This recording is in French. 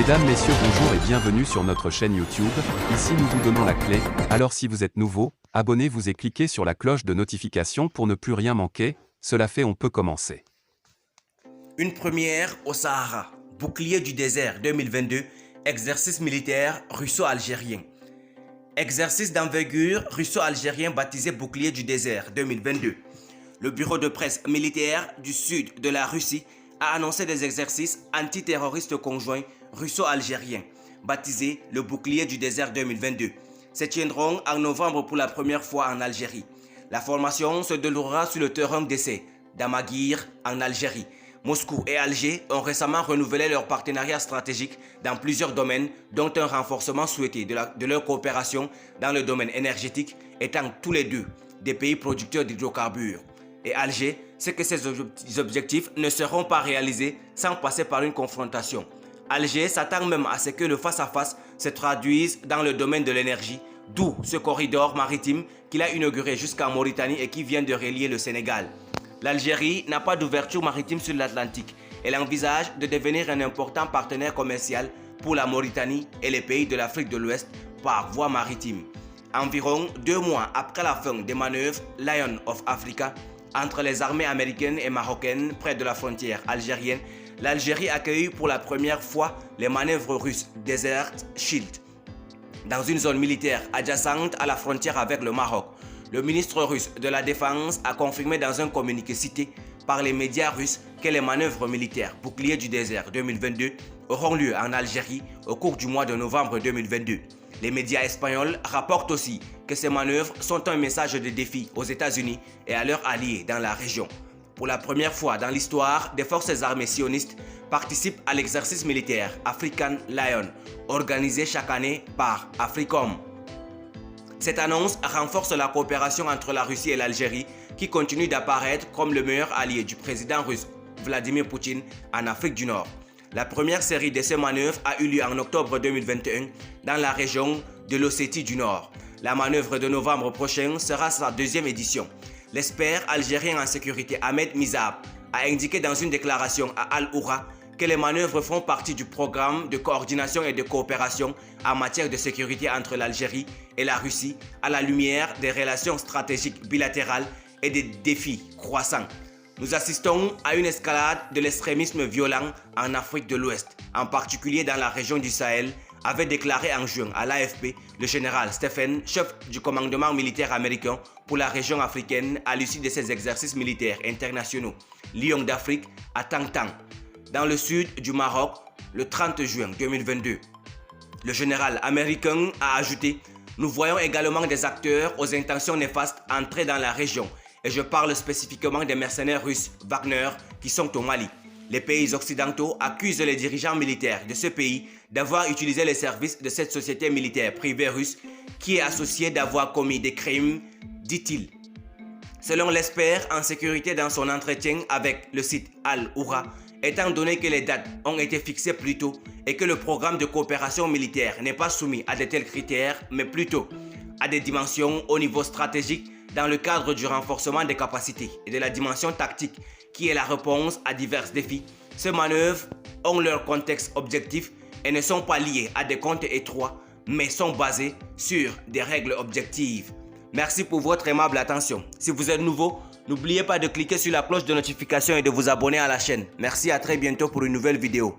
Mesdames, Messieurs, bonjour et bienvenue sur notre chaîne YouTube. Ici nous vous donnons la clé, alors si vous êtes nouveau, abonnez-vous et cliquez sur la cloche de notification pour ne plus rien manquer. Cela fait, on peut commencer. Une première au Sahara, bouclier du désert 2022, exercice militaire russo-algérien. Exercice d'envergure russo-algérien baptisé bouclier du désert 2022. Le bureau de presse militaire du sud de la Russie a annoncé des exercices antiterroristes conjoints russo-algériens, baptisés le bouclier du désert 2022. Se tiendront en novembre pour la première fois en Algérie. La formation se déroulera sur le terrain d'essai d'Amaguir en Algérie. Moscou et Alger ont récemment renouvelé leur partenariat stratégique dans plusieurs domaines, dont un renforcement souhaité de leur coopération dans le domaine énergétique, étant tous les deux des pays producteurs d'hydrocarbures. Et Alger sait que ces objectifs ne seront pas réalisés sans passer par une confrontation. Alger s'attend même à ce que le face-à-face se traduise dans le domaine de l'énergie, d'où ce corridor maritime qu'il a inauguré jusqu'en Mauritanie et qui vient de relier le Sénégal. L'Algérie n'a pas d'ouverture maritime sur l'Atlantique. Elle envisage de devenir un important partenaire commercial pour la Mauritanie et les pays de l'Afrique de l'Ouest par voie maritime. Environ 2 mois après la fin des manœuvres Lion of Africa entre les armées américaines et marocaines près de la frontière algérienne, l'Algérie accueille pour la première fois les manœuvres russes Desert Shield dans une zone militaire adjacente à la frontière avec le Maroc. Le ministre russe de la Défense a confirmé dans un communiqué cité par les médias russes que les manœuvres militaires Bouclier du désert 2022 auront lieu en Algérie au cours du mois de novembre 2022. Les médias espagnols rapportent aussi que ces manœuvres sont un message de défi aux États-Unis et à leurs alliés dans la région. Pour la première fois dans l'histoire, des forces armées sionistes participent à l'exercice militaire African Lion, organisé chaque année par Africom. Cette annonce renforce la coopération entre la Russie et l'Algérie qui continue d'apparaître comme le meilleur allié du président russe Vladimir Poutine en Afrique du Nord. La première série de ces manœuvres a eu lieu en octobre 2021 dans la région de l'Ossétie du Nord. La manœuvre de novembre prochain sera sa 2e édition. L'expert algérien en sécurité Ahmed Mizab a indiqué dans une déclaration à Al-Oura que les manœuvres font partie du programme de coordination et de coopération en matière de sécurité entre l'Algérie et la Russie à la lumière des relations stratégiques bilatérales et des défis croissants. Nous assistons à une escalade de l'extrémisme violent en Afrique de l'Ouest, en particulier dans la région du Sahel, avait déclaré en juin à l'AFP le général Stephen, chef du commandement militaire américain pour la région africaine à l'issue de ces exercices militaires internationaux. Lion d'Afrique à Tang-Tang, dans le sud du Maroc, le 30 juin 2022. Le général américain a ajouté « Nous voyons également des acteurs aux intentions néfastes entrer dans la région et je parle spécifiquement des mercenaires russes Wagner qui sont au Mali. Les pays occidentaux accusent les dirigeants militaires de ce pays d'avoir utilisé les services de cette société militaire privée russe qui est associée d'avoir commis des crimes, dit-il. » Selon l'expert en sécurité dans son entretien avec le site Al-Oura, étant donné que les dates ont été fixées plus tôt et que le programme de coopération militaire n'est pas soumis à de tels critères, mais plutôt à des dimensions au niveau stratégique dans le cadre du renforcement des capacités et de la dimension tactique qui est la réponse à divers défis, ces manœuvres ont leur contexte objectif et ne sont pas liées à des comptes étroits, mais sont basées sur des règles objectives. Merci pour votre aimable attention. Si vous êtes nouveau, n'oubliez pas de cliquer sur la cloche de notification et de vous abonner à la chaîne. Merci, à très bientôt pour une nouvelle vidéo.